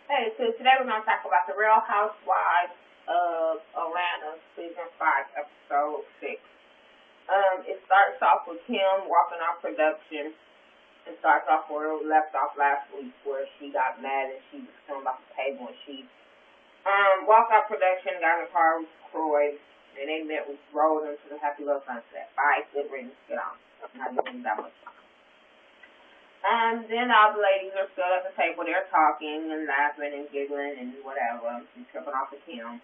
Hey, so today we're going to talk about the Real Housewives of Atlanta, season 5, episode 6. It starts off with Kim walking off production. It starts off where we left off last week, where she got mad and she was thrown off the table, and she walked off production, got in the car with Croy, and they rolled into the Happy Love Sunset. Bye, good riddance, get on. I'm not giving you that much time. Then all the ladies are still at the table. They're talking and laughing and giggling and whatever, and tripping off of Kim.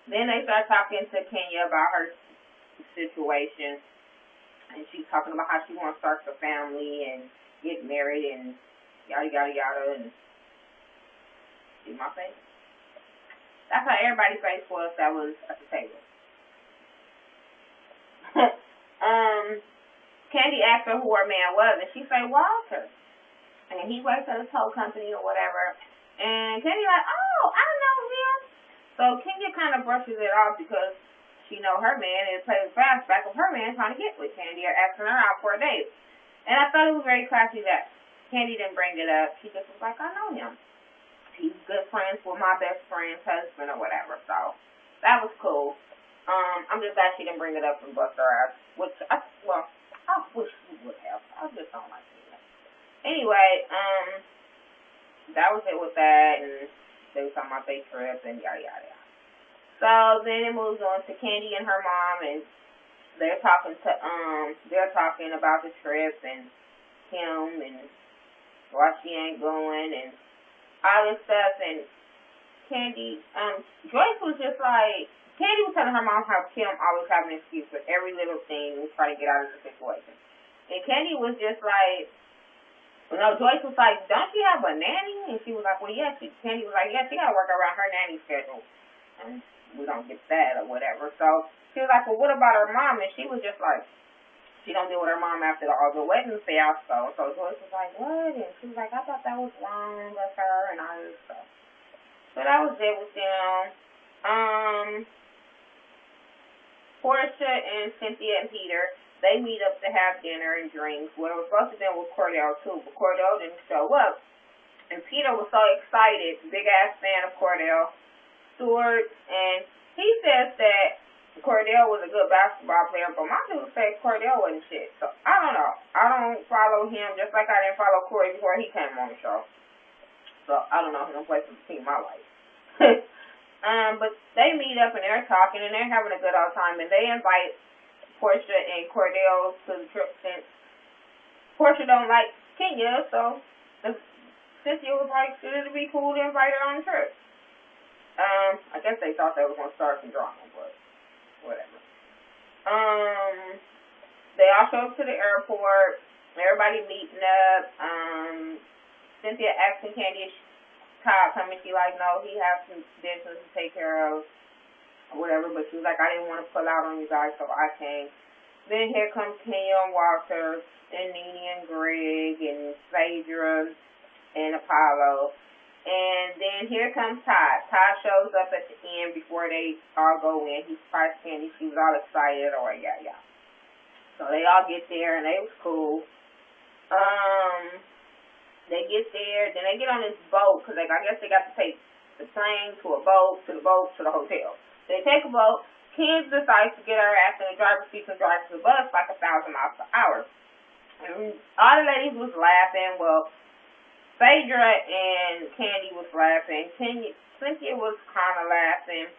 Then they start talking to Kenya about her situation, and she's talking about how she wants to start a family and get married and yada yada yada. And see my face? That's how everybody's face was that was at the table. Candy asked her who her man was, and she said Walter. And he works at a tow company or whatever. And Candy like, oh, I know him. So Kenya kind of brushes it off because she know her man and plays fast back of her man trying to get with Candy or asking her out for a date. And I thought it was very classy that Candy didn't bring it up. She just was like, I know him. He's good friends with my best friend's husband or whatever. So that was cool. I'm just glad she didn't bring it up and bust her ass. Which, I wish she would have. I just don't like it. Anyway, that was it with that, and they were talking about their trip and yada yada. So then it moves on to Candy and her mom, and they're talking about the trip and Kim and why she ain't going and all this stuff. And Candy, Joyce was just like, Candy was telling her mom how Kim always having an excuse for every little thing to try to get out of the situation. And Candy was just like, Joyce was like, don't she have a nanny? And she was like, well, yeah. Candy was like, yeah, she got to work around her nanny schedule. And we don't get that or whatever. So she was like, well, what about her mom? And she was just like, she don't deal with her mom after all the wedding fiasco. So Joyce was like, what? And she was like, I thought that was wrong with her and all this stuff. So that was it with them. Portia and Cynthia and Peter, they meet up to have dinner and drinks. Well, it was supposed to be with Cordell too, but Cordell didn't show up. And Peter was so excited, big ass fan of Cordell Stewart, and he says that Cordell was a good basketball player, but my dude said Cordell wasn't shit. So I don't know. I don't follow him, just like I didn't follow Corey before he came on the show. So I don't know who plays for the team my life. But they meet up and they're talking and they're having a good old time, and they invite Portia and Cordell to the trip since Portia don't like Kenya, so Cynthia was like, should it be cool to invite her on the trip? I guess they thought they were gonna start some drama, but whatever. They all show up to the airport, everybody meeting up. Cynthia asking Candy if Todd coming, she like, no, he has some business to take care of, or whatever, but she was like, I didn't want to pull out on you guys, so I came. Then here comes Kenya and Walter, and Nene and Greg, and Phaedra, and Apollo, and then here comes Todd. Todd shows up at the end before they all go in. He surprised Candy, she was all excited, or yeah. So they all get there, and they was cool. They get there, then they get on this boat, because I guess they got to take the plane to a boat, to the hotel. They take a boat. Kim decides to get her ass in the driver's seat and drive to the bus like 1,000 miles per hour. And all the ladies was laughing. Well, Phaedra and Candy was laughing. Cynthia was kind of laughing.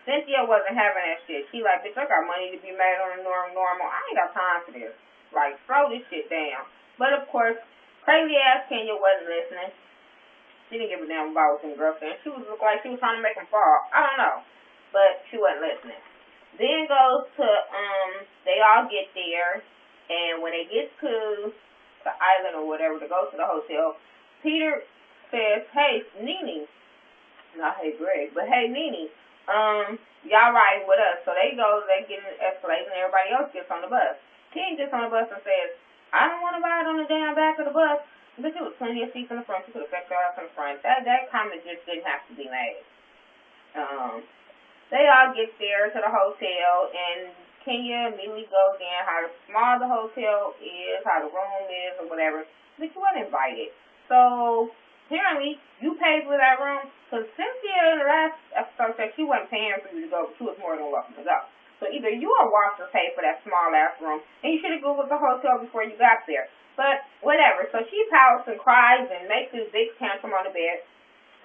Cynthia wasn't having that shit. She like, bitch, I got money to be made on a normal. I ain't got time for this. Like, throw this shit down. But, of course, crazy ass Kenya wasn't listening. She didn't give a damn about what's in girlfriend. She was look like she was trying to make him fall. I don't know. But she wasn't listening. Then goes to, they all get there, and when they get to the island or whatever to go to the hotel, Peter says, hey, Nene. Not hey Greg, but hey Nene, y'all riding with us. So they go, they get in the Escalade, and everybody else gets on the bus. King gets on the bus and says, I don't want to ride on the damn back of the bus. But there was plenty of seats in the front. You could have kept your ass in the front. That comment just didn't have to be made. They all get there to the hotel, and Kenya immediately goes in how small the hotel is, how the room is, or whatever. But you weren't invited. So apparently you paid for that room, because Cynthia in the last episode said she wasn't paying for you to go, but she was more than welcome to go. So either you or Walter paid for that small ass room, and you should have Googled the hotel before you got there. But whatever. So she pouts and cries and makes this big tantrum on the bed.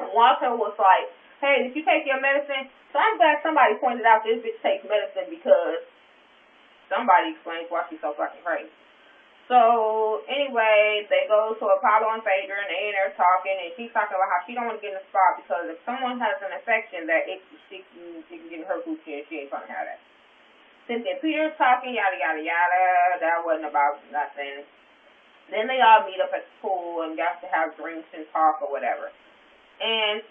And Walter was like, "Hey, did you take your medicine?" So I'm glad somebody pointed out this bitch takes medicine, because somebody explains why she's so fucking crazy. So anyway, they go to Apollo and Phaedra, and they in there talking, and she's talking about how she don't want to get in the spot because if someone has an infection that she can get in her coochie, and she ain't gonna have that. Cynthia Peter's talking, yada yada yada. That wasn't about nothing. Then they all meet up at the pool and got to have drinks and talk or whatever. And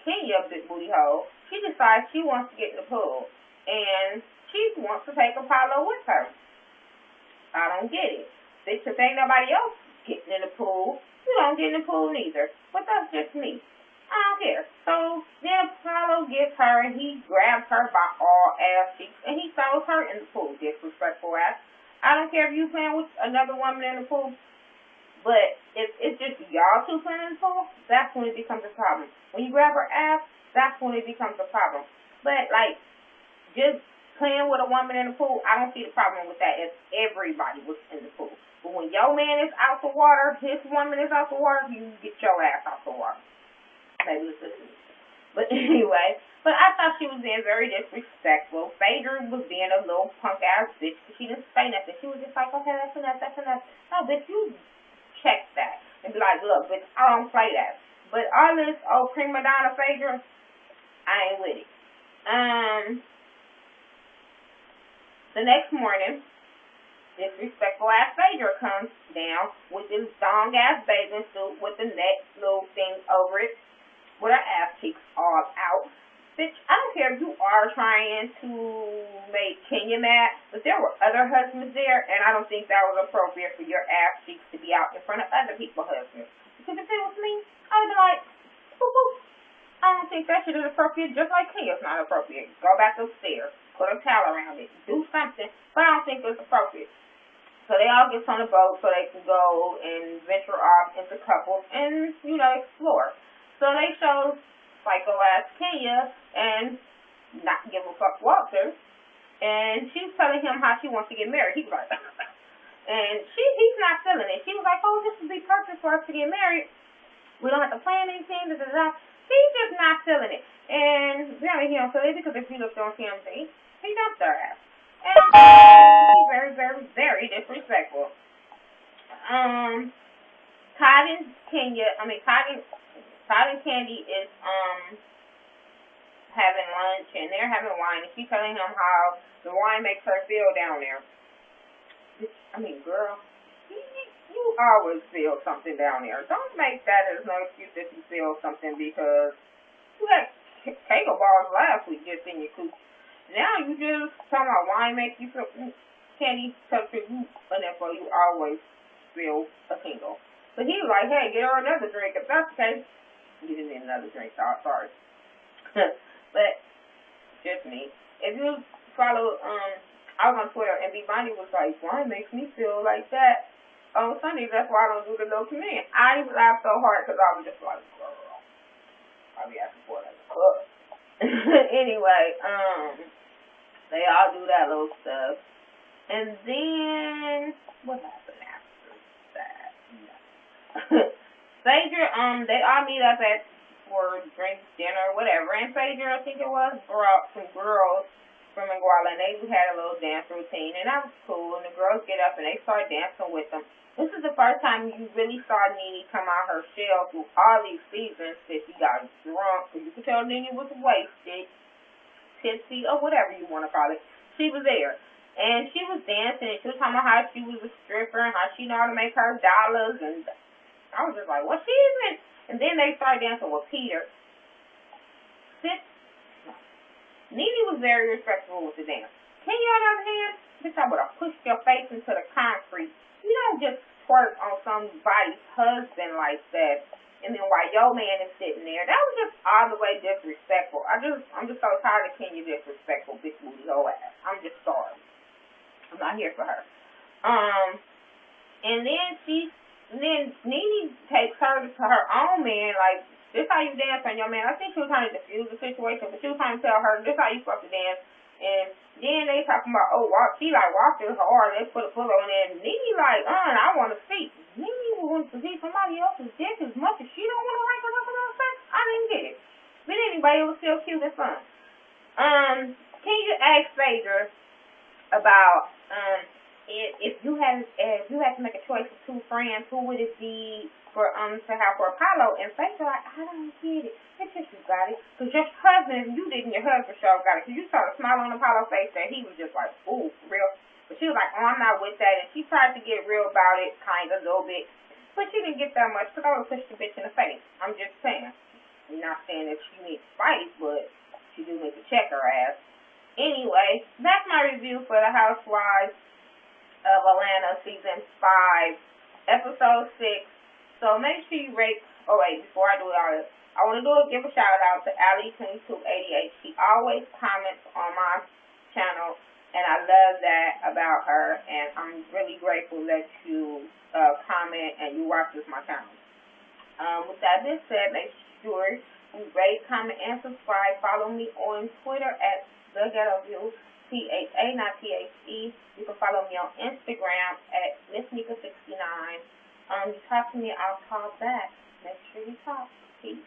Kenya, big booty hoe, she decides she wants to get in the pool. And she wants to take Apollo with her. I don't get it. Bitch, if ain't nobody else getting in the pool, you don't get in the pool neither. But that's just me. I don't care. So then Apollo gets her and he grabs her by all ass cheeks and he throws her in the pool. Disrespectful ass. I don't care if you playing with another woman in the pool. But if it's just y'all two playing in the pool, that's when it becomes a problem. When you grab her ass, that's when it becomes a problem. But like, just playing with a woman in the pool, I don't see the problem with that if everybody was in the pool. But when your man is out the water, his woman is out the water, you get your ass out the water. Maybe it's just me. But anyway, but I thought she was being very disrespectful. Phaedra was being a little punk ass bitch. She didn't say nothing. She was just like, okay, that's enough, that's enough. No, bitch, you check that. And be like, look, bitch, I don't play that. But all this, prima donna Phaedra, I ain't with it. The next morning, disrespectful ass Phaedra comes down with this thong ass bathing suit with the neck little thing over it, with her ass cheeks all out. Bitch, I don't care if you are trying to make Kenya mad, but there were other husbands there, and I don't think that was appropriate for your ass cheeks to be out in front of other people's husbands. Because if it was me, I would be like, boop, boop. I don't think that shit is appropriate, just like Kenya's not appropriate. Go back upstairs. Put a towel around it. Do something. But I don't think it's appropriate. So they all get on the boat so they can go and venture off into couples and, explore. So they show psycho-ass Kenya and not give a fuck Walter. And she's telling him how she wants to get married. He's like, and he's not feeling it. She was like, oh, this would be perfect for us to get married. We don't have to plan anything. Da, da, da. He's just not feeling it. And really, he don't feel it because if you look on TMZ, he dumped her ass. And he's very, very, very disrespectful. Todd and Candy is having lunch and they're having wine and she's telling him how the wine makes her feel down there. Girl, you always feel something down there. Don't make that as no excuse if you feel something because you had kegel balls last week just in your coop. Now you just talking about wine make you feel Candy touch your you always feel a tingle. So he was like, hey, get her another drink if that's the case. He didn't need another drink, y'all, sorry. But just me. If you follow I was on Twitter and B Bonnie was like, wine makes me feel like that. On Sundays, that's why I don't do the little communion. I laughed so hard because I was just like, girl, I'll be asking for that. Anyway, they all do that little stuff. And then, what happened after that? Phaedra, they all meet up for drinks, dinner, whatever. And Phaedra, I think it was, brought some girls from Iguala, and they had a little dance routine, and that was cool. And the girls get up and they start dancing with them. This is the first time you really saw Nene come out her shell through all these seasons that she got drunk. You could tell Nene was wasted, tipsy, or whatever you want to call it. She was there. And she was dancing, and she was talking about how she was a stripper and how she knew how to make her dollars. And I was just like, what she even? And then they started dancing with Peter. Nene was very respectful with the dance. Kenya, on the other hand, bitch, I would have pushed your face into the concrete. You don't just twerk on somebody's husband like that, and then while your man is sitting there. That was just all the way disrespectful. I'm just so tired of Kenya disrespectful, bitch booty hoe ass. I'm just sorry. I'm not here for her. And then she And then Nene takes her to her own man, like, this how you dance on your man. I think she was trying to diffuse the situation, but she was trying to tell her, this how you supposed to dance. And then they talking about, oh, she like walked it hard, let's put a pillow in there. And Nene like, I want to see. Nene wants to see somebody else's dick as much as she don't want to wake up with her sex. I didn't get it. But anyway, it was still cute and fun. Can you ask Phaedra about if you had to make a choice of two friends, who would it be for to have for Apollo? And Phaedra like, I don't get it. It's just you got it. Cause your husband, if you didn't, your husband sure got it. Cause you saw the smile on Apollo's face that he was just like, ooh, for real. But she was like, oh, I'm not with that. And she tried to get real about it, kind of, a little bit. But she didn't get that much, because I would push the bitch in the face. I'm just saying. I'm not saying that she needs to fight, but she do need to check her ass. Anyway, that's my review for The Housewives of Atlanta Season 5, Episode 6. So make sure you rate. Oh, wait, before I do all this, I want to give a shout out to Ali2288. She always comments on my channel, and I love that about her, and I'm really grateful that you comment and you watch my channel. With that being said, make sure you rate, comment, and subscribe. Follow me on Twitter at thaghettoview, THA, not THE. You can follow me on Instagram at MissMika69. You talk to me, I'll call back. Make sure you talk. Peace.